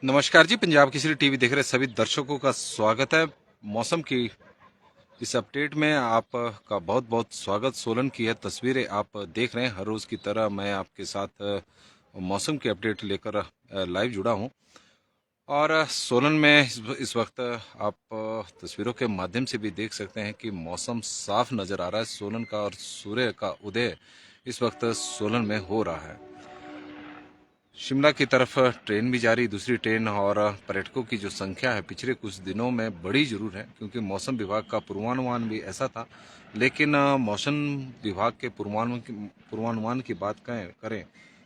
नमस्कार जी। पंजाब केसरी टीवी देख रहे सभी दर्शकों का स्वागत है। मौसम की इस अपडेट में आपका बहुत बहुत स्वागत। सोलन की यह तस्वीरें आप देख रहे हैं। हर रोज़ की तरह मैं आपके साथ मौसम की अपडेट लेकर लाइव जुड़ा हूं। और सोलन में इस वक्त आप तस्वीरों के माध्यम से भी देख सकते हैं कि मौसम साफ नज़र आ रहा है सोलन का, और सूर्य का उदय इस वक्त सोलन में हो रहा है। शिमला की तरफ ट्रेन भी जारी, दूसरी ट्रेन, और पर्यटकों की जो संख्या है पिछले कुछ दिनों में बढ़ी जरूर है, क्योंकि मौसम विभाग का पूर्वानुमान भी ऐसा था। लेकिन मौसम विभाग के पूर्वानुमान की बात करें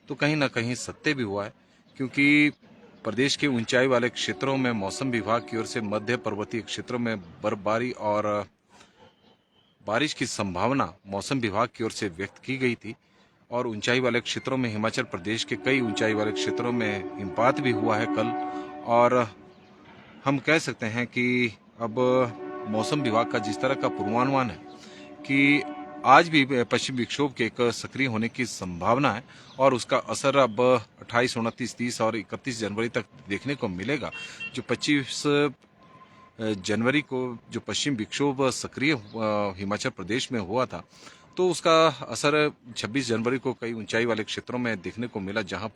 तो कहीं ना कहीं सत्य भी हुआ है, क्योंकि प्रदेश के ऊंचाई वाले क्षेत्रों में मौसम विभाग की ओर से मध्य पर्वतीय क्षेत्रों में बर्फबारी और बारिश की संभावना मौसम विभाग की ओर से व्यक्त की गई थी। और ऊंचाई वाले क्षेत्रों में हिमाचल प्रदेश के कई ऊंचाई वाले क्षेत्रों में हिमपात भी हुआ है कल। और हम कह सकते हैं कि अब मौसम विभाग का जिस तरह का पूर्वानुमान है कि आज भी पश्चिम विक्षोभ के एक सक्रिय होने की संभावना है, और उसका असर अब 28, 29, 30 और 31 जनवरी तक देखने को मिलेगा। जो 25 जनवरी को जो पश्चिम विक्षोभ सक्रिय हिमाचल प्रदेश में हुआ था, तो उसका असर 26 जनवरी को कई ऊंचाई वाले क्षेत्रों में देखने को मिला, जहां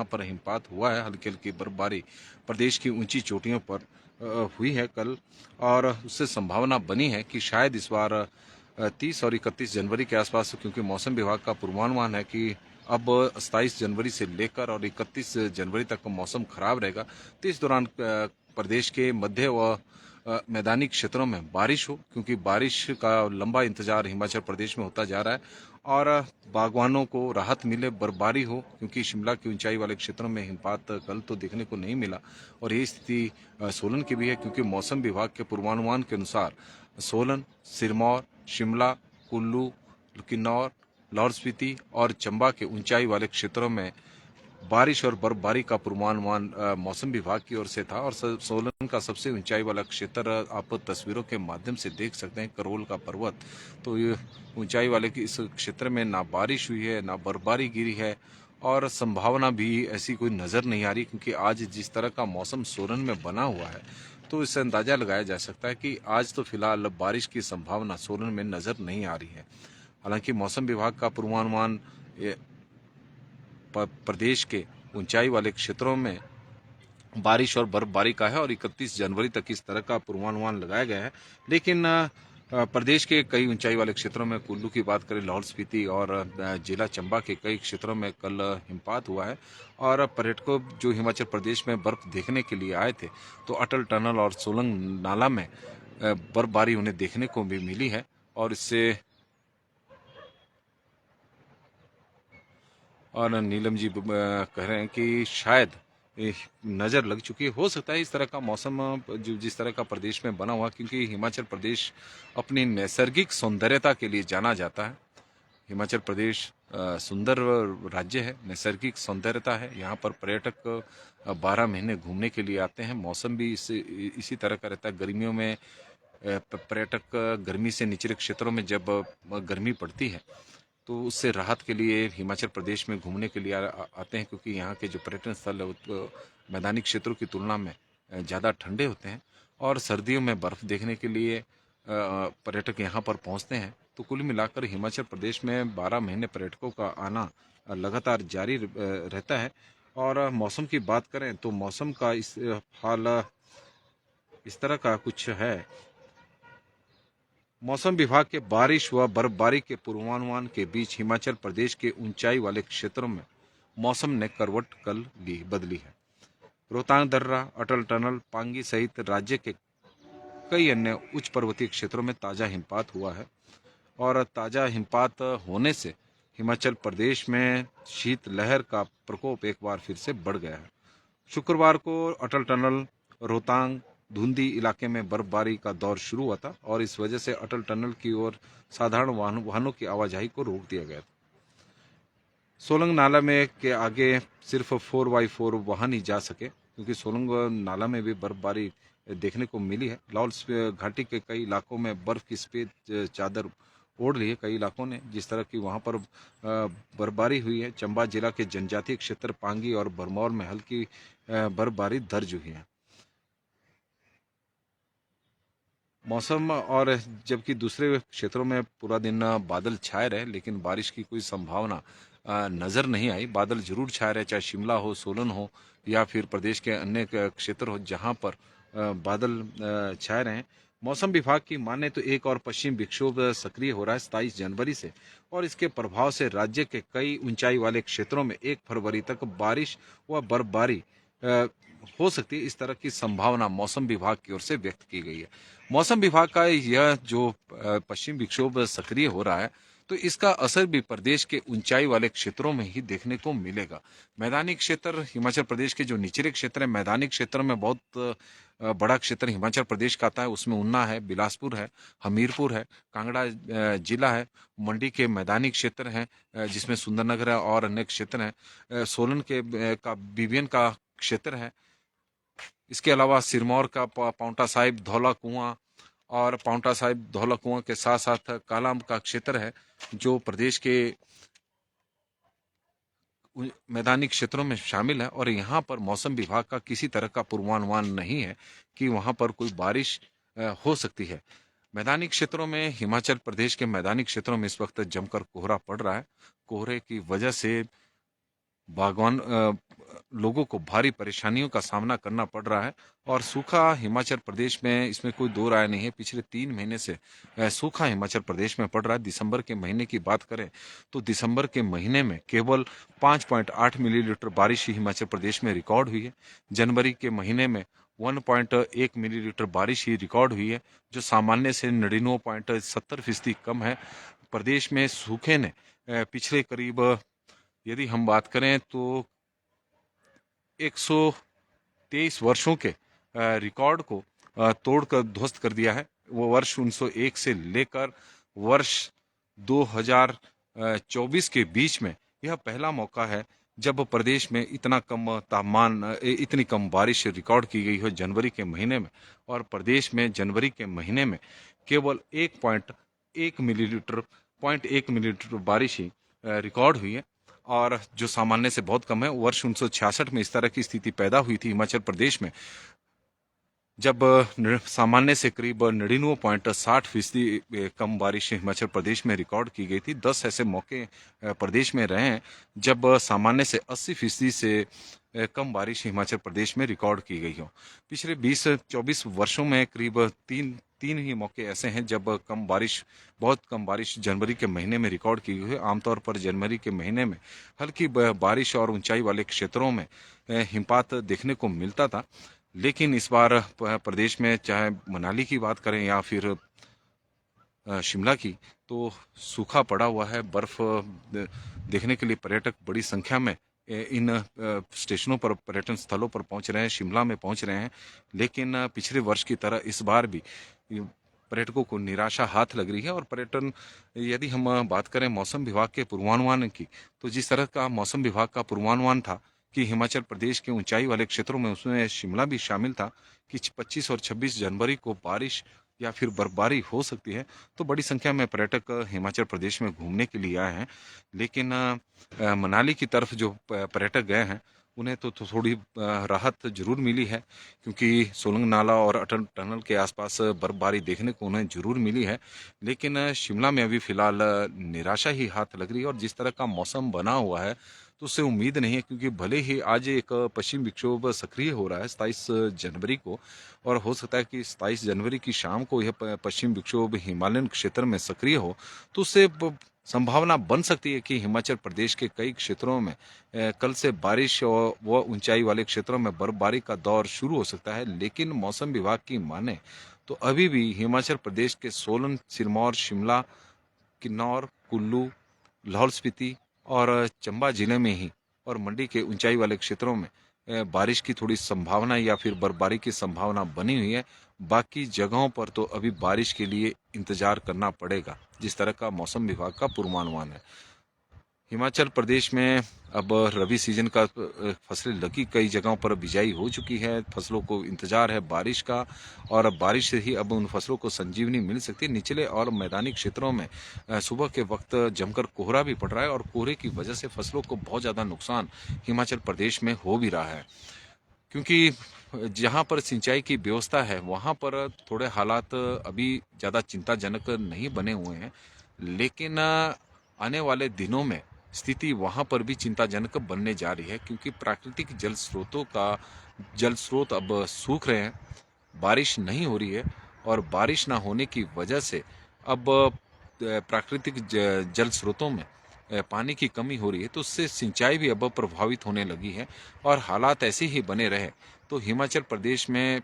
पर हिमपात हुआ है। हल्की हल्की बर्फबारी प्रदेश की ऊंची चोटियों पर हुई है कल। और उससे संभावना बनी है कि शायद इस बार 30 और 31 जनवरी के आसपास, क्योंकि मौसम विभाग का पूर्वानुमान है कि अब 27 जनवरी से लेकर और 31 जनवरी तक मौसम खराब रहेगा। तो इस दौरान प्रदेश के मध्य व मैदानी क्षेत्रों में बारिश हो, क्योंकि बारिश का लंबा इंतजार हिमाचल प्रदेश में होता जा रहा है। और बागवानों को राहत मिले, बर्फबारी हो, क्योंकि शिमला की ऊंचाई वाले क्षेत्रों में हिमपात कल तो देखने को नहीं मिला। और ये स्थिति सोलन की भी है, क्योंकि मौसम विभाग के पूर्वानुमान के अनुसार सोलन, सिरमौर, शिमला, कुल्लू, किन्नौर, लाहौल स्पीति और चंबा के ऊंचाई वाले क्षेत्रों में बारिश और बर्फबारी का पूर्वानुमान मौसम विभाग की ओर से था। और सोलन का सबसे ऊंचाई वाला क्षेत्र आप तस्वीरों के माध्यम से देख सकते हैं, करोल का पर्वत। तो ये ऊंचाई वाले की इस क्षेत्र में ना बारिश हुई है, ना बर्फबारी गिरी है, और संभावना भी ऐसी कोई नज़र नहीं आ रही, क्योंकि आज जिस तरह का मौसम सोलन में बना हुआ है, तो इससे अंदाजा लगाया जा सकता है कि आज तो फिलहाल बारिश की संभावना सोलन में नज़र नहीं आ रही है। हालांकि मौसम विभाग का पूर्वानुमान प्रदेश के ऊंचाई वाले क्षेत्रों में बारिश और बर्फबारी का है, और 31 जनवरी तक इस तरह का पूर्वानुमान लगाया गया है। लेकिन प्रदेश के कई ऊंचाई वाले क्षेत्रों में, कुल्लू की बात करें, लाहौल स्पीति और जिला चंबा के कई क्षेत्रों में कल हिमपात हुआ है। और पर्यटकों जो हिमाचल प्रदेश में बर्फ देखने के लिए आए थे, तो अटल टनल और सोलंग नाला में बर्फबारी उन्हें देखने को भी मिली है। और इससे और नीलम जी कह रहे हैं कि शायद नज़र लग चुकी है। हो सकता है इस तरह का मौसम जो जिस तरह का प्रदेश में बना हुआ, क्योंकि हिमाचल प्रदेश अपनी नैसर्गिक सौंदर्यता के लिए जाना जाता है। हिमाचल प्रदेश सुंदर राज्य है, नैसर्गिक सौंदर्यता है। यहाँ पर पर्यटक 12 महीने घूमने के लिए आते हैं। मौसम भी इसी तरह का रहता है। गर्मियों में पर्यटक गर्मी से निचले क्षेत्रों में जब गर्मी पड़ती है, तो उससे राहत के लिए हिमाचल प्रदेश में घूमने के लिए आते हैं, क्योंकि यहाँ के जो पर्यटन स्थल है वो तो मैदानी क्षेत्रों की तुलना में ज़्यादा ठंडे होते हैं। और सर्दियों में बर्फ़ देखने के लिए पर्यटक यहाँ पर पहुँचते हैं। तो कुल मिलाकर हिमाचल प्रदेश में 12 महीने पर्यटकों का आना लगातार जारी रहता है। और मौसम की बात करें तो मौसम का इस हाल इस तरह का कुछ है। मौसम विभाग के बारिश व बर्फबारी के पूर्वानुमान के बीच हिमाचल प्रदेश के ऊंचाई वाले क्षेत्रों में मौसम ने करवट कल बदली है। रोहतांग दर्रा, अटल टनल, पांगी सहित राज्य के कई अन्य उच्च पर्वतीय क्षेत्रों में ताजा हिमपात हुआ है। और ताजा हिमपात होने से हिमाचल प्रदेश में शीतलहर का प्रकोप एक बार फिर से बढ़ गया है। शुक्रवार को अटल टनल, रोहतांग, धुंधी इलाके में बर्फबारी का दौर शुरू हुआ था, और इस वजह से अटल टनल की ओर साधारण वाहनों की आवाजाही को रोक दिया गया था। सोलंग नाला में के आगे सिर्फ 4x4 वाहन ही जा सके, क्योंकि सोलंग नाला में भी बर्फबारी देखने को मिली है। लाहौल घाटी के कई इलाकों में बर्फ की सफेद चादर ओढ़ ली है कई इलाकों ने, जिस तरह की वहाँ पर बर्फबारी हुई है। चंबा जिला के जनजातीय क्षेत्र पांगी और भरमौर में हल्की बर्फबारी दर्ज हुई है। मौसम और जबकि दूसरे क्षेत्रों में पूरा दिन बादल छाए रहे, लेकिन बारिश की कोई संभावना नज़र नहीं आई। बादल जरूर छाए रहे, चाहे शिमला हो, सोलन हो या फिर प्रदेश के अन्य क्षेत्र हो जहां पर बादल छाए रहे हैं। मौसम विभाग की माने तो एक और पश्चिम विक्षोभ सक्रिय हो रहा है 27 जनवरी से, और इसके प्रभाव से राज्य के कई ऊंचाई वाले क्षेत्रों में 1 फरवरी तक बारिश व बर्फबारी हो सकती है। इस तरह की संभावना मौसम विभाग की ओर से व्यक्त की गई है। मौसम विभाग का यह जो पश्चिम विक्षोभ सक्रिय हो रहा है, तो इसका असर भी प्रदेश के ऊंचाई वाले क्षेत्रों में ही देखने को मिलेगा। मैदानी क्षेत्र हिमाचल प्रदेश के जो निचले क्षेत्र है, मैदानी क्षेत्र में बहुत बड़ा क्षेत्र हिमाचल प्रदेश का आता है। उसमें ऊना है, बिलासपुर है, हमीरपुर है, कांगड़ा जिला है, मंडी के मैदानी क्षेत्र हैं जिसमें सुंदरनगर है और अन्य क्षेत्र हैं, सोलन के का बीबीएन का क्षेत्र है। इसके अलावा सिरमौर का पांवटा साहिब, धौला कुआं और पांवटा साहिब धौला कुआं के साथ साथ कालाम का क्षेत्र है जो प्रदेश के मैदानी क्षेत्रों में शामिल है। और यहाँ पर मौसम विभाग का किसी तरह का पूर्वानुमान नहीं है कि वहाँ पर कोई बारिश हो सकती है। मैदानी क्षेत्रों में, हिमाचल प्रदेश के मैदानी क्षेत्रों में इस वक्त जमकर कोहरा पड़ रहा है। कोहरे की वजह से बागवान लोगों को भारी परेशानियों का सामना करना पड़ रहा है। और सूखा हिमाचल प्रदेश में, इसमें कोई दो राय नहीं है, पिछले 3 महीने से सूखा हिमाचल प्रदेश में पड़ रहा है। दिसंबर के महीने की बात करें तो दिसंबर के महीने में केवल 5.8 मिलीलीटर बारिश ही हिमाचल प्रदेश में रिकॉर्ड हुई है। जनवरी के महीने में 1.1 मिलीलीटर बारिश ही रिकॉर्ड हुई है, जो सामान्य से 99.70% कम है। प्रदेश में सूखे ने पिछले करीब, यदि हम बात करें तो 123 वर्षों के रिकॉर्ड को तोड़कर ध्वस्त कर दिया है। वो वर्ष 1901 से लेकर वर्ष 2024 के बीच में यह पहला मौका है जब प्रदेश में इतना कम तापमान, इतनी कम बारिश रिकॉर्ड की गई हो जनवरी के महीने में। और प्रदेश में जनवरी के महीने में केवल 1.1 मिलीलीटर बारिश ही रिकॉर्ड हुई है, और जो सामान्य से बहुत कम है। वर्ष 1966 में इस तरह की स्थिति पैदा हुई थी हिमाचल प्रदेश में, जब सामान्य से करीब 99.60% कम बारिश हिमाचल प्रदेश में रिकॉर्ड की गई थी। 10 ऐसे मौके प्रदेश में रहे हैं जब सामान्य से 80% से कम बारिश हिमाचल प्रदेश में रिकॉर्ड की गई हो। पिछले 20-24 वर्षों में करीब तीन ही मौके ऐसे हैं जब बहुत कम बारिश जनवरी के महीने में रिकॉर्ड की गई है। आमतौर पर जनवरी के महीने में हल्की बारिश और ऊंचाई वाले क्षेत्रों में हिमपात देखने को मिलता था, लेकिन इस बार प्रदेश में चाहे मनाली की बात करें या फिर शिमला की, तो सूखा पड़ा हुआ है। बर्फ देखने के लिए पर्यटक बड़ी संख्या में इन स्टेशनों पर, पर्यटन स्थलों पर पहुंच रहे हैं, शिमला में पहुंच रहे हैं। लेकिन पिछले वर्ष की तरह इस बार भी पर्यटकों को निराशा हाथ लग रही है। और पर्यटन, यदि हम बात करें मौसम विभाग के पूर्वानुमान की, तो जिस तरह का मौसम विभाग का पूर्वानुमान था कि हिमाचल प्रदेश के ऊंचाई वाले क्षेत्रों में, उसमें शिमला भी शामिल था, कि 25 और 26 जनवरी को बारिश या फिर बर्फबारी हो सकती है, तो बड़ी संख्या में पर्यटक हिमाचल प्रदेश में घूमने के लिए आए हैं। लेकिन मनाली की तरफ जो पर्यटक गए हैं उन्हें तो थोड़ी राहत जरूर मिली है, क्योंकि सोलंग नाला और अटल टनल के आसपास बर्फबारी देखने को उन्हें जरूर मिली है। लेकिन शिमला में अभी फिलहाल निराशा ही हाथ लग रही है। और जिस तरह का मौसम बना हुआ है तो उससे उम्मीद नहीं है, क्योंकि भले ही आज एक पश्चिम विक्षोभ सक्रिय हो रहा है 27 जनवरी को, और हो सकता है कि 27 जनवरी की शाम को यह पश्चिम विक्षोभ हिमालयन क्षेत्र में सक्रिय हो, तो उससे संभावना बन सकती है कि हिमाचल प्रदेश के कई क्षेत्रों में कल से बारिश और व ऊंचाई वाले क्षेत्रों में बर्फबारी का दौर शुरू हो सकता है। लेकिन मौसम विभाग की माने तो अभी भी हिमाचल प्रदेश के सोलन, सिरमौर, शिमला, किन्नौर, कुल्लू, लाहौल स्पीति और चंबा जिले में ही और मंडी के ऊंचाई वाले क्षेत्रों में बारिश की थोड़ी संभावना या फिर बर्फबारी की संभावना बनी हुई है। बाकी जगहों पर तो अभी बारिश के लिए इंतजार करना पड़ेगा, जिस तरह का मौसम विभाग का पूर्वानुमान है। हिमाचल प्रदेश में अब रबी सीजन का फसलें लगी, कई जगहों पर बिजाई हो चुकी है, फसलों को इंतजार है बारिश का, और बारिश से ही अब उन फसलों को संजीवनी मिल सकती है। निचले और मैदानी क्षेत्रों में सुबह के वक्त जमकर कोहरा भी पड़ रहा है, और कोहरे की वजह से फसलों को बहुत ज़्यादा नुकसान हिमाचल प्रदेश में हो भी रहा है, क्योंकि जहाँ पर सिंचाई की व्यवस्था है वहाँ पर थोड़े हालात अभी ज़्यादा चिंताजनक नहीं बने हुए हैं, लेकिन आने वाले दिनों में स्थिति वहाँ पर भी चिंताजनक बनने जा रही है, क्योंकि प्राकृतिक जल स्रोत अब सूख रहे हैं, बारिश नहीं हो रही है, और बारिश ना होने की वजह से अब प्राकृतिक जल स्रोतों में पानी की कमी हो रही है, तो उससे सिंचाई भी अब प्रभावित होने लगी है, और हालात ऐसे ही बने रहे तो हिमाचल प्रदेश में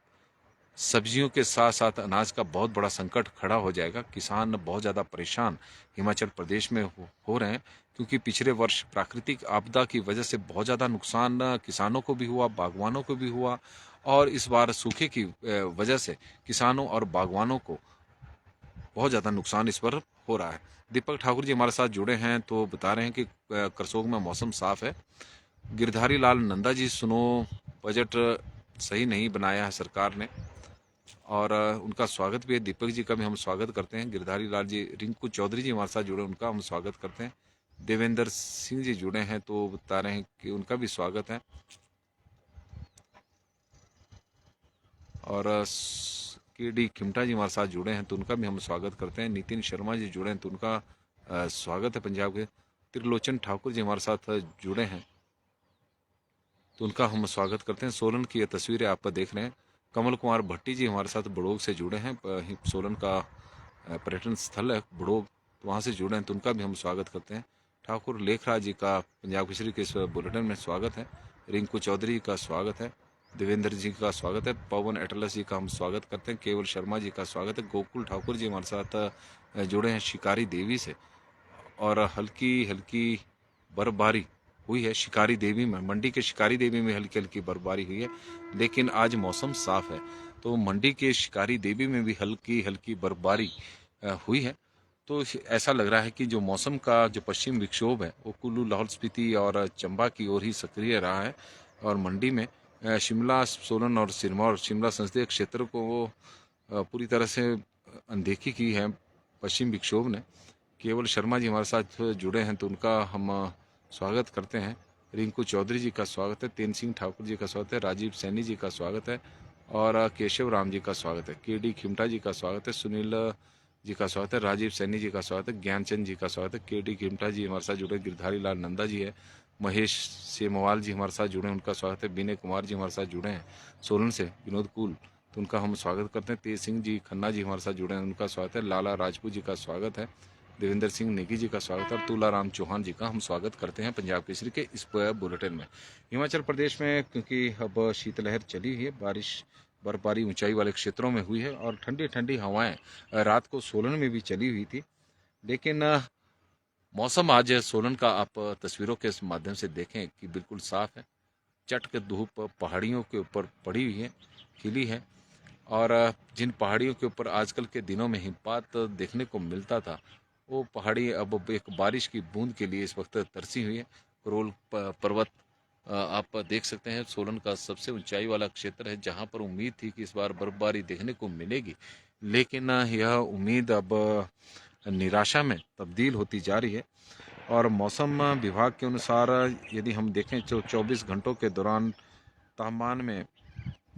सब्जियों के साथ साथ अनाज का बहुत बड़ा संकट खड़ा हो जाएगा। किसान बहुत ज़्यादा परेशान हिमाचल प्रदेश में हो रहे हैं, क्योंकि पिछले वर्ष प्राकृतिक आपदा की वजह से बहुत ज़्यादा नुकसान किसानों को भी हुआ, बागवानों को भी हुआ, और इस बार सूखे की वजह से किसानों और बागवानों को बहुत ज़्यादा नुकसान इस पर हो रहा है। दीपक ठाकुर जी हमारे साथ जुड़े हैं, तो बता रहे हैं कि करसोग में मौसम साफ है। गिरधारी लाल नंदा जी, सुनो बजट सही नहीं बनाया है सरकार ने, और उनका स्वागत भी है। दीपक जी का भी हम स्वागत करते हैं। गिरधारी लाल जी, रिंकू चौधरी जी हमारे साथ जुड़े, उनका हम स्वागत करते हैं। देवेंद्र सिंह जी जुड़े हैं, तो बता रहे हैं कि उनका भी स्वागत है। और के डी खिमटा जी हमारे साथ जुड़े हैं, तो उनका भी हम स्वागत करते हैं। नितिन शर्मा जी जुड़े हैं, तो उनका स्वागत है पंजाब के। त्रिलोचन ठाकुर जी हमारे साथ जुड़े हैं, तो उनका हम स्वागत करते हैं। सोलन की ये तस्वीरें आप देख रहे हैं। कमल कुमार भट्टी जी हमारे साथ बड़ोग से जुड़े हैं, सोलन का पर्यटन स्थल है बड़ोग, तो वहाँ से जुड़े हैं, तो उनका भी हम स्वागत करते हैं। ठाकुर लेखराज जी का पंजाब केसरी के इस बुलेटिन में स्वागत है। रिंकू चौधरी का स्वागत है। देवेंद्र जी का स्वागत है। पवन एटलस जी का हम स्वागत करते हैं। केवल शर्मा जी का स्वागत है। गोकुल ठाकुर जी हमारे साथ जुड़े हैं शिकारी देवी से, और हल्की हल्की बर्फबारी हुई है शिकारी देवी में, मंडी के शिकारी देवी में हल्की हल्की बर्फबारी हुई है, लेकिन आज मौसम साफ है, तो मंडी के शिकारी देवी में भी हल्की हल्की बर्फबारी हुई है। तो ऐसा लग रहा है कि जो मौसम का जो पश्चिम विक्षोभ है वो कुल्लू, लाहौल स्पीति और चंबा की ओर ही सक्रिय रहा है, और मंडी में शिमला, सोलन और सिरमौर, शिमला संसदीय क्षेत्र को पूरी तरह से अनदेखी की है पश्चिम विक्षोभ ने। केवल शर्मा जी हमारे साथ जुड़े हैं, तो उनका हम स्वागत करते हैं। रिंकू चौधरी जी का स्वागत है। तेन सिंह ठाकुर जी का स्वागत है। राजीव सैनी जी का स्वागत है, और केशव राम जी का स्वागत है। के डी खिमटा जी का स्वागत है। सुनील जी का स्वागत है। राजीव सैनी जी का स्वागत है। ज्ञानचंद जी का स्वागत है। के डी खिमटा जी हमारे साथ जुड़े। गिरधारी लाल नंदा जी है। महेश सेमवाल जी हमारे साथ जुड़े हैं, उनका स्वागत है। विनय कुमार जी हमारे साथ जुड़े हैं सोलन से, विनोद कुल, तो उनका हम स्वागत करते हैं। तेज सिंह जी खन्ना जी हमारे साथ जुड़े हैं, उनका स्वागत है। लाला राजपूत जी का स्वागत है। देवेंद्र सिंह नेगी जी का स्वागत है, और तुलाराम चौहान जी का हम स्वागत करते हैं पंजाब केसरी के इस बुलेटिन में। हिमाचल प्रदेश में क्योंकि अब शीतलहर चली हुई है, बर्फबारी ऊंचाई वाले क्षेत्रों में हुई है, और ठंडी ठंडी हवाएं रात को सोलन में भी चली हुई थी, लेकिन मौसम आज सोलन का आप तस्वीरों के माध्यम से देखें कि बिल्कुल साफ है। चटक धूप पहाड़ियों के ऊपर पड़ी हुई है, खिली है, और जिन पहाड़ियों के ऊपर आजकल के दिनों में हिमपात देखने को मिलता था, वो पहाड़ी अब एक बारिश की बूंद के लिए इस वक्त तरसी हुई है। करोल पर्वत आप देख सकते हैं, सोलन का सबसे ऊंचाई वाला क्षेत्र है, जहां पर उम्मीद थी कि इस बार बर्फबारी देखने को मिलेगी, लेकिन यह उम्मीद अब निराशा में तब्दील होती जा रही है। और मौसम विभाग के अनुसार यदि हम देखें तो 24 घंटों के दौरान तापमान में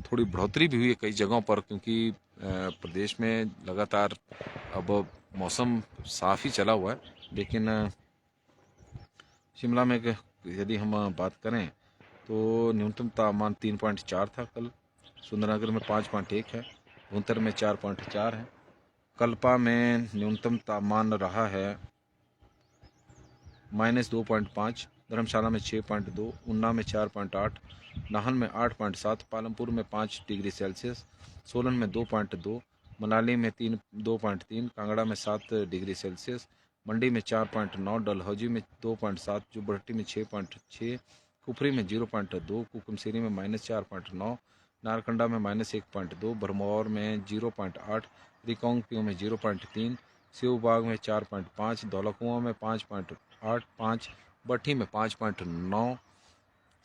थोड़ी बढ़ोतरी भी हुई है कई जगहों पर, क्योंकि प्रदेश में लगातार अब मौसम साफ ही चला हुआ है, लेकिन शिमला में यदि हम बात करें तो न्यूनतम तापमान 3.4 था कल, सुंदरनगर में 5.1 है, भुंतर में 4.4 है, कल्पा में न्यूनतम तापमान रहा है -2.5, धर्मशाला में 6.2, उन्ना में 4.8, नाहन में 8.7, पालमपुर में 5 डिग्री सेल्सियस, सोलन में 2.2, मनाली में 2.3, कांगड़ा में 7 डिग्री सेल्सियस, मंडी में 4.9, डलहौजी में 2.7, जुब्बड़हट्टी में 6.6, कुफरी में 0.2, कुकुमसेरी में -4.9, नारकंडा में -1.2, भरमौर में 0.8, रिकांगपिओ में 0.3, सेवबाग में 4.5, धौलाकुआं में 5.85, बट्ठी में 5.9,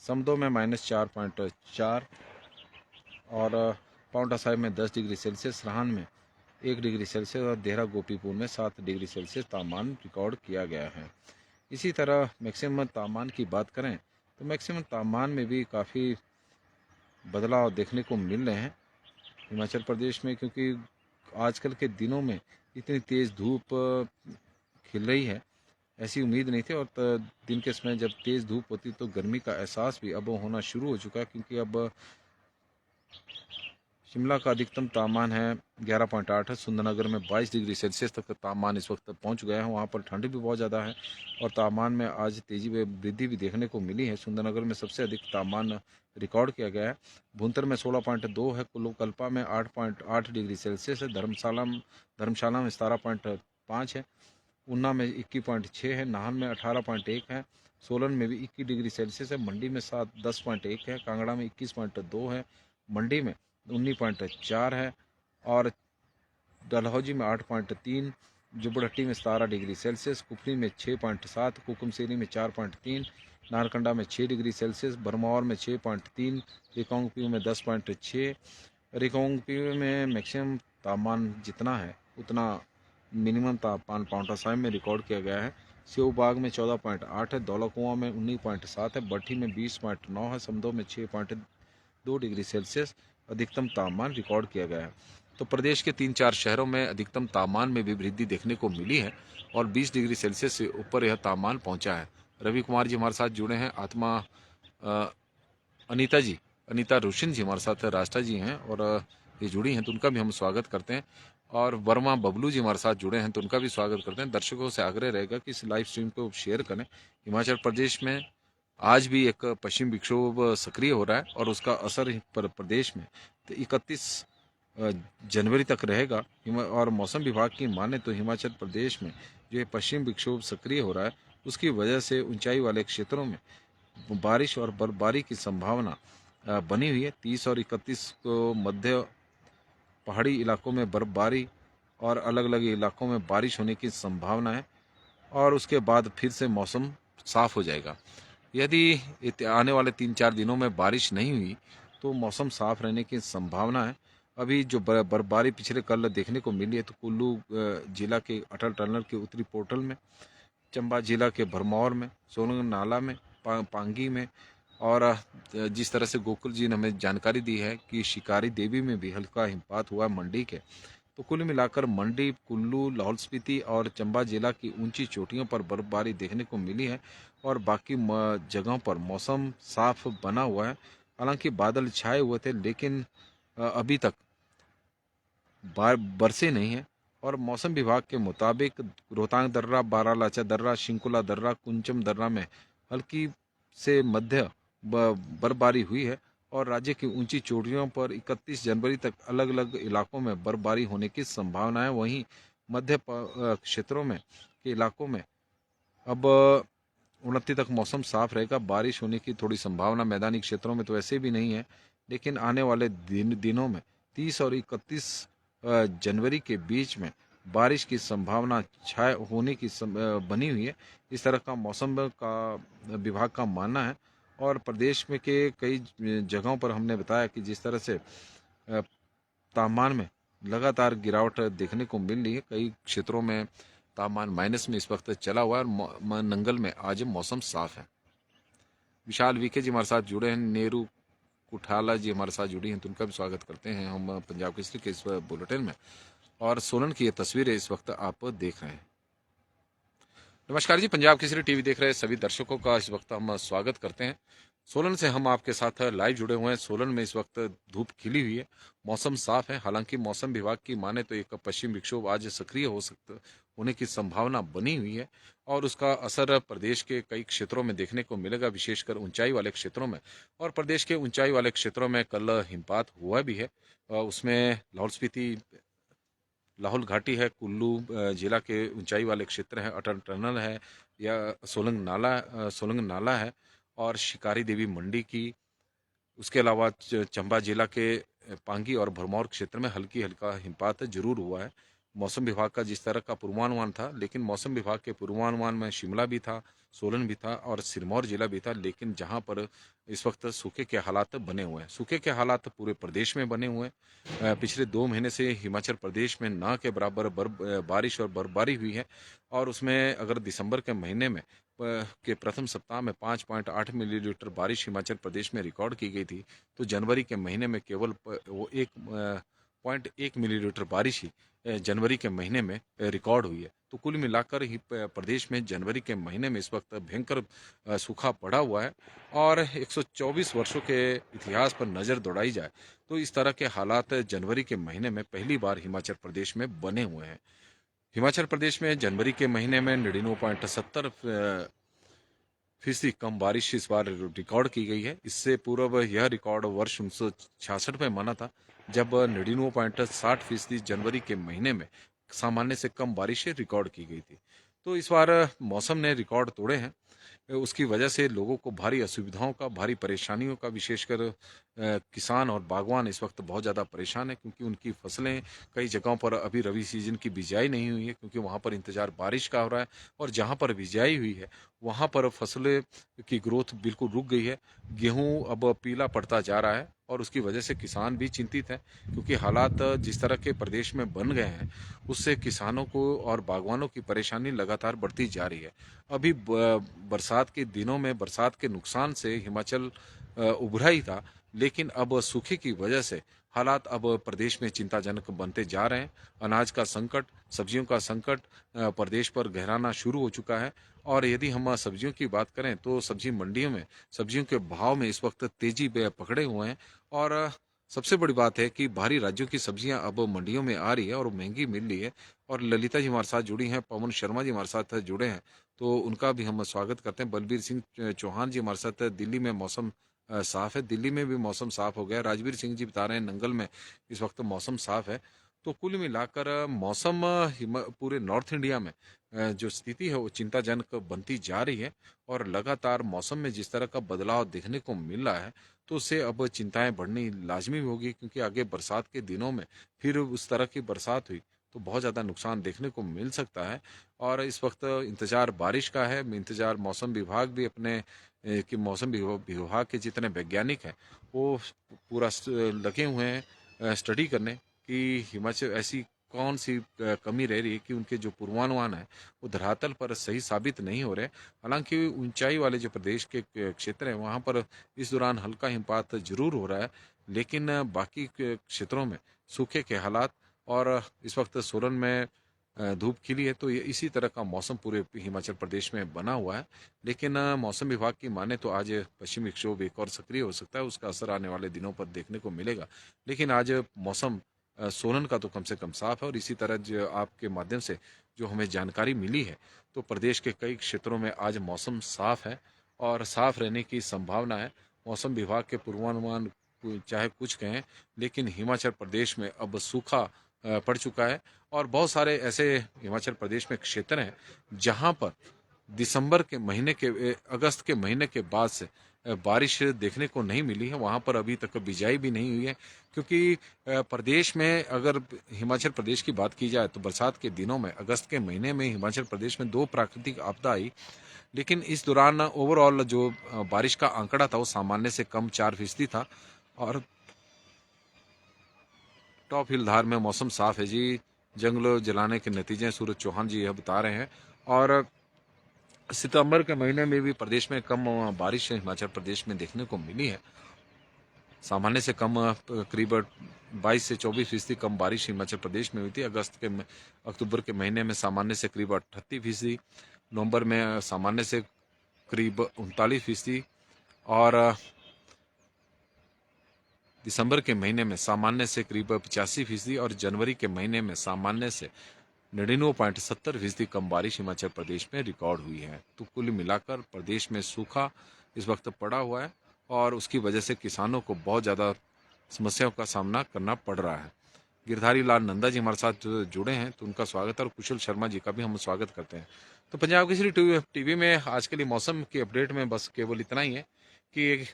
समदो में -4.4 और पाउंटा साहिब में 10 डिग्री सेल्सियस, राहन में 1 डिग्री सेल्सियस और देहरा गोपीपुर में 7 डिग्री सेल्सियस तापमान रिकॉर्ड किया गया है। इसी तरह मैक्सिमम तापमान की बात करें तो मैक्सिमम तापमान में भी काफ़ी बदलाव देखने को मिल रहे हैं हिमाचल प्रदेश में, क्योंकि आजकल के दिनों में इतनी तेज़ धूप खिल रही है, ऐसी उम्मीद नहीं थी। और दिन के समय जब तेज़ धूप होती तो गर्मी का एहसास भी अब होना शुरू हो चुका है, क्योंकि अब शिमला का अधिकतम तापमान है 11.8 है, सुंदरनगर में 22 डिग्री सेल्सियस तक तापमान इस वक्त पहुंच गया है। वहां पर ठंड भी बहुत ज़्यादा है और तापमान में आज तेज़ी में वृद्धि भी देखने को मिली है। सुंदरनगर में सबसे अधिक तापमान रिकॉर्ड किया गया है। भुंतर में 16.2 है, कुल्लू कल्पा में 8.8 डिग्री सेल्सियस है, धर्मशाला में 17.5 है, ऊना में 21.6 है, नाहन में 18.1 है, सोलन में भी 21 डिग्री सेल्सियस है, मंडी में 10.1 है, कांगड़ा में 21.2 है, मंडी में 19.4 है और डलहौजी में 8.3, जुब्बड़हट्टी में 17 डिग्री सेल्सियस, कुफरी में 6.7, कुकुमसेरी में 4.3, नारकंडा में 6 डिग्री सेल्सियस, भरमौर में 6.3, रिकांगपिओ में 10.6। रिकांगपिओ में मैक्सिमम तापमान जितना है उतना मिनिमम तापमान पाउंटा साहिब में रिकॉर्ड किया गया है। सेऊबाग में 14.8 है, धौला कुआं में 19.7 है, बट्ठी में 20.9 है, समदो में 6.2 डिग्री सेल्सियस अधिकतम तापमान रिकॉर्ड किया गया है। तो प्रदेश के 3-4 शहरों में अधिकतम तापमान में भी वृद्धि देखने को मिली है और 20 डिग्री सेल्सियस से ऊपर यह तापमान पहुंचा है। रवि कुमार जी हमारे साथ जुड़े हैं, आत्मा अनीता रोशन जी हमारे साथ राष्ट्रा जी हैं और ये जुड़ी हैं, तो उनका भी हम स्वागत करते हैं। और वर्मा बबलू जी हमारे साथ जुड़े हैं, तो उनका भी स्वागत करते हैं। दर्शकों से आग्रह रहेगा कि इस लाइव स्ट्रीम को शेयर करें। हिमाचल प्रदेश में आज भी एक पश्चिम विक्षोभ सक्रिय हो रहा है और उसका असर प्रदेश में तो 31 जनवरी तक रहेगा। और मौसम विभाग की माने तो हिमाचल प्रदेश में जो पश्चिम विक्षोभ सक्रिय हो रहा है उसकी वजह से ऊंचाई वाले क्षेत्रों में बारिश और बर्फबारी की संभावना बनी हुई है। 30 और 31 को मध्य पहाड़ी इलाकों में बर्फबारी और अलग अलग इलाकों में बारिश होने की संभावना है और उसके बाद फिर से मौसम साफ हो जाएगा। यदि आने वाले 3-4 दिनों में बारिश नहीं हुई तो मौसम साफ रहने की संभावना है। अभी जो बर्फबारी पिछले कल देखने को मिली है तो कुल्लू जिला के अटल टनल के उत्तरी पोर्टल में, चंबा जिला के भरमौर में, सोलंग नाला में, पांगी में और जिस तरह से गोकुल जी ने हमें जानकारी दी है कि शिकारी देवी में भी हल्का हिमपात हुआ मंडी के। तो कुल मिलाकर मंडी, कुल्लू, लाहौल स्पीति और चंबा जिला की ऊंची चोटियों पर बर्फबारी देखने को मिली है और बाकी जगहों पर मौसम साफ बना हुआ है। हालांकि बादल छाए हुए थे लेकिन अभी तक बरसे नहीं है। और मौसम विभाग के मुताबिक रोहतांग दर्रा, बारालाचा दर्रा, शिंकुला दर्रा, कुंचम दर्रा में हल्की से मध्य बर्फबारी हुई है और राज्य की ऊंची चोटियों पर 31 जनवरी तक अलग अलग इलाकों में बर्फबारी होने की संभावना है। वहीं मध्य क्षेत्रों में के इलाकों में अब 29 तक मौसम साफ रहेगा। बारिश होने की थोड़ी संभावना मैदानी क्षेत्रों में तो ऐसे भी नहीं है, लेकिन आने वाले दिनों में 30 और 31 जनवरी के बीच में बारिश की संभावना छाए होने की बनी हुई है। इस तरह का मौसम का विभाग का मानना है। और प्रदेश में के कई जगहों पर हमने बताया कि जिस तरह से तापमान में लगातार गिरावट देखने को मिल रही है। कई क्षेत्रों में तापमान माइनस में इस वक्त चला हुआ है और नंगल में आज मौसम साफ है। विशाल वीके जी हमारे साथ जुड़े हैं, नेहरू कुठाला जी हमारे साथ जुड़ी हैं, तो उनका भी स्वागत करते हैं हम पंजाब केसरी के इस बुलेटिन में। और सोलन की ये तस्वीरें इस वक्त आप देख रहे हैं। नमस्कार जी, पंजाब केसरी टीवी देख रहे सभी दर्शकों का इस वक्त हम स्वागत करते हैं। सोलन से हम आपके साथ लाइव जुड़े हुए हैं। सोलन में इस वक्त धूप खिली हुई है, मौसम साफ है। हालांकि मौसम विभाग की माने तो एक पश्चिम विक्षोभ आज सक्रिय होने की संभावना बनी हुई है और उसका असर प्रदेश के कई क्षेत्रों में देखने को मिलेगा, विशेषकर ऊंचाई वाले क्षेत्रों में। और प्रदेश के ऊंचाई वाले क्षेत्रों में कल हिमपात हुआ भी है। उसमें लाहौल स्पीति, लाहौल घाटी है, कुल्लू जिला के ऊंचाई वाले क्षेत्र हैं, अटल टनल है या सोलंग नाला है और शिकारी देवी मंडी की। उसके अलावा चंबा जिला के पांगी और भरमौर क्षेत्र में हल्का हिमपात जरूर हुआ है। मौसम विभाग का जिस तरह का पूर्वानुमान था, लेकिन मौसम विभाग के पूर्वानुमान में शिमला भी था, सोलन भी था और सिरमौर जिला भी था। लेकिन जहां पर इस वक्त सूखे के हालात बने हुए हैं, सूखे के हालात पूरे प्रदेश में बने हुए हैं। पिछले 2 महीने से हिमाचल प्रदेश में ना के बराबर बारिश और बर्फबारी हुई है। और उसमें अगर दिसंबर के महीने में के प्रथम सप्ताह में 5.8 मिलीलीटर बारिश हिमाचल प्रदेश में रिकॉर्ड की गई थी, तो जनवरी के महीने में केवल वो 1.1 मिलीलीटर बारिश ही जनवरी के महीने में रिकॉर्ड हुई है। तो कुल मिलाकर ही प्रदेश में जनवरी के महीने में इस वक्त भयंकर सूखा पड़ा हुआ है। और 124 वर्षों के इतिहास पर नज़र दौड़ाई जाए तो इस तरह के हालात जनवरी के महीने में पहली बार हिमाचल प्रदेश में बने हुए हैं। हिमाचल प्रदेश में जनवरी के महीने में 99.70% कम बारिश इस बार रिकॉर्ड की गई है। इससे पूर्व यह रिकॉर्ड वर्ष 1966 में बना था, जब 99.60% जनवरी के महीने में सामान्य से कम बारिश रिकॉर्ड की गई थी। तो इस बार मौसम ने रिकॉर्ड तोड़े हैं। उसकी वजह से लोगों को भारी असुविधाओं का, भारी परेशानियों का, विशेषकर किसान और बागवान इस वक्त बहुत ज़्यादा परेशान है, क्योंकि उनकी फसलें कई जगहों पर अभी रबी सीजन की बिजाई नहीं हुई है, क्योंकि वहाँ पर इंतज़ार बारिश का हो रहा है। और जहाँ पर बिजाई हुई है वहाँ पर फसलें की ग्रोथ बिल्कुल रुक गई है। गेहूँ अब पीला पड़ता जा रहा है और उसकी वजह से किसान भी चिंतित है, क्योंकि हालात जिस तरह के प्रदेश में बन गए हैं उससे किसानों को और बागवानों की परेशानी लगातार बढ़ती जा रही है। अभी बरसात के दिनों में बरसात के नुकसान से हिमाचल उभरा ही था, लेकिन अब सूखे की वजह से हालात अब प्रदेश में चिंताजनक बनते जा रहे हैं। अनाज का संकट, सब्जियों का संकट प्रदेश पर गहराना शुरू हो चुका है। और यदि हम सब्जियों की बात करें तो सब्जी मंडियों में सब्जियों के भाव में इस वक्त तेजी पकड़े हुए हैं। और सबसे बड़ी बात है कि बाहरी राज्यों की सब्जियां अब मंडियों में आ रही है और महंगी मिल रही है। और ललिता जी हमारे साथ जुड़ी हैं, पवन शर्मा जी हमारे साथ जुड़े हैं, तो उनका भी हम स्वागत करते हैं। बलबीर सिंह चौहान जी हमारे साथ, दिल्ली में मौसम साफ है, दिल्ली में भी मौसम साफ हो गया है। राजवीर सिंह जी बता रहे हैं नंगल में इस वक्त मौसम साफ है। तो कुल मिलाकर मौसम पूरे नॉर्थ इंडिया में जो स्थिति है वो चिंताजनक बनती जा रही है। और लगातार मौसम में जिस तरह का बदलाव देखने को मिल रहा है, तो उससे अब चिंताएं बढ़नी लाजमी होगी, क्योंकि आगे बरसात के दिनों में फिर उस तरह की बरसात हुई तो बहुत ज़्यादा नुकसान देखने को मिल सकता है। और इस वक्त इंतज़ार बारिश का है, इंतज़ार मौसम विभाग भी अपने कि मौसम विभाग के जितने वैज्ञानिक हैं वो पूरा लगे हुए हैं स्टडी करने कि हिमाचल ऐसी कौन सी कमी रह रही है कि उनके जो पूर्वानुमान है वो धरातल पर सही साबित नहीं हो रहे। हालांकि ऊंचाई वाले जो प्रदेश के क्षेत्र हैं वहाँ पर इस दौरान हल्का हिमपात जरूर हो रहा है, लेकिन बाकी के क्षेत्रों में सूखे के हालात। और इस वक्त सोलन में धूप खिली है, तो ये इसी तरह का मौसम पूरे हिमाचल प्रदेश में बना हुआ है। लेकिन मौसम विभाग की माने तो आज पश्चिमी विक्षोभ एक और सक्रिय हो सकता है, उसका असर आने वाले दिनों पर देखने को मिलेगा। लेकिन आज मौसम सोलन का तो कम से कम साफ है। और इसी तरह जो आपके माध्यम से जो हमें जानकारी मिली है, तो प्रदेश के कई क्षेत्रों में आज मौसम साफ है और साफ रहने की संभावना है। मौसम विभाग के पूर्वानुमान चाहे कुछ कहें, लेकिन हिमाचल प्रदेश में अब सूखा पड़ चुका है। और बहुत सारे ऐसे हिमाचल प्रदेश में क्षेत्र हैं जहां पर दिसंबर के महीने के अगस्त के महीने के बाद से बारिश देखने को नहीं मिली है। वहां पर अभी तक बिजाई भी नहीं हुई है, क्योंकि प्रदेश में अगर हिमाचल प्रदेश की बात की जाए तो बरसात के दिनों में अगस्त के महीने में हिमाचल प्रदेश में 2 प्राकृतिक आपदा आई। लेकिन इस दौरान ओवरऑल जो बारिश का आंकड़ा था वो सामान्य से कम 4% था। और टॉप हिल धार में मौसम साफ है जी, जंगलों जलाने के नतीजे सूरज चौहान जी यह बता रहे हैं। और सितंबर के महीने में भी प्रदेश में कम बारिश हिमाचल प्रदेश में देखने को मिली है। सामान्य से कम करीब 22 से 24% कम बारिश हिमाचल प्रदेश में हुई थी। अक्टूबर के महीने में सामान्य से करीब 38%, नवंबर में सामान्य से करीब 39%, और दिसंबर के महीने में सामान्य से करीब 85%, और जनवरी के महीने में सामान्य से 99.70% कम बारिश हिमाचल प्रदेश में रिकॉर्ड हुई है। तो कुल मिलाकर प्रदेश में सूखा इस वक्त पड़ा हुआ है और उसकी वजह से किसानों को बहुत ज़्यादा समस्याओं का सामना करना पड़ रहा है। गिरधारी लाल नंदा जी हमारे साथ जुड़े हैं, तो उनका स्वागत है, और कुशल शर्मा जी का भी हम स्वागत करते हैं। तो पंजाब केसरी टीवी में आज के लिए मौसम की अपडेट में बस केवल इतना ही है कि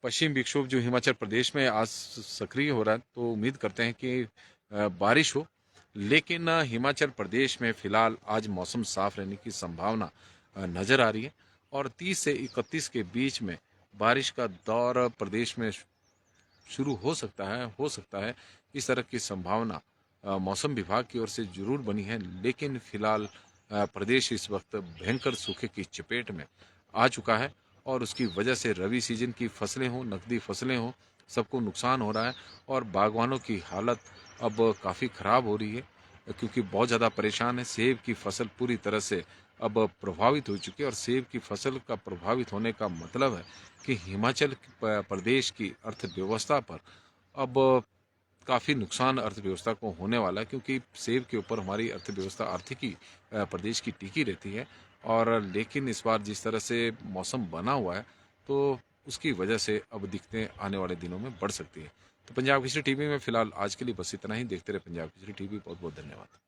पश्चिम विक्षोभ जो हिमाचल प्रदेश में आज सक्रिय हो रहा है, तो उम्मीद करते हैं कि बारिश हो। लेकिन हिमाचल प्रदेश में फिलहाल आज मौसम साफ रहने की संभावना नजर आ रही है और 30 से 31 के बीच में बारिश का दौर प्रदेश में शुरू हो सकता है इस तरह की संभावना मौसम विभाग की ओर से जरूर बनी है। लेकिन फिलहाल प्रदेश इस वक्त भयंकर सूखे की चपेट में आ चुका है और उसकी वजह से रबी सीजन की फसलें हों, नकदी फसलें हों, सबको नुकसान हो रहा है और बागवानों की हालत अब काफ़ी ख़राब हो रही है क्योंकि बहुत ज़्यादा परेशान है। सेब की फसल पूरी तरह से अब प्रभावित हो चुकी है और सेब की फसल का प्रभावित होने का मतलब है कि हिमाचल प्रदेश की अर्थव्यवस्था पर अब काफ़ी नुकसान अर्थव्यवस्था को होने वाला है क्योंकि सेब के ऊपर हमारी अर्थव्यवस्था आर्थिकी प्रदेश की टिकी रहती है। और लेकिन इस बार जिस तरह से मौसम बना हुआ है तो उसकी वजह से अब दिक्कतें आने वाले दिनों में बढ़ सकती है। तो पंजाब केसरी टीवी में फिलहाल आज के लिए बस इतना ही। देखते रहे पंजाब केसरी टीवी। बहुत बहुत धन्यवाद।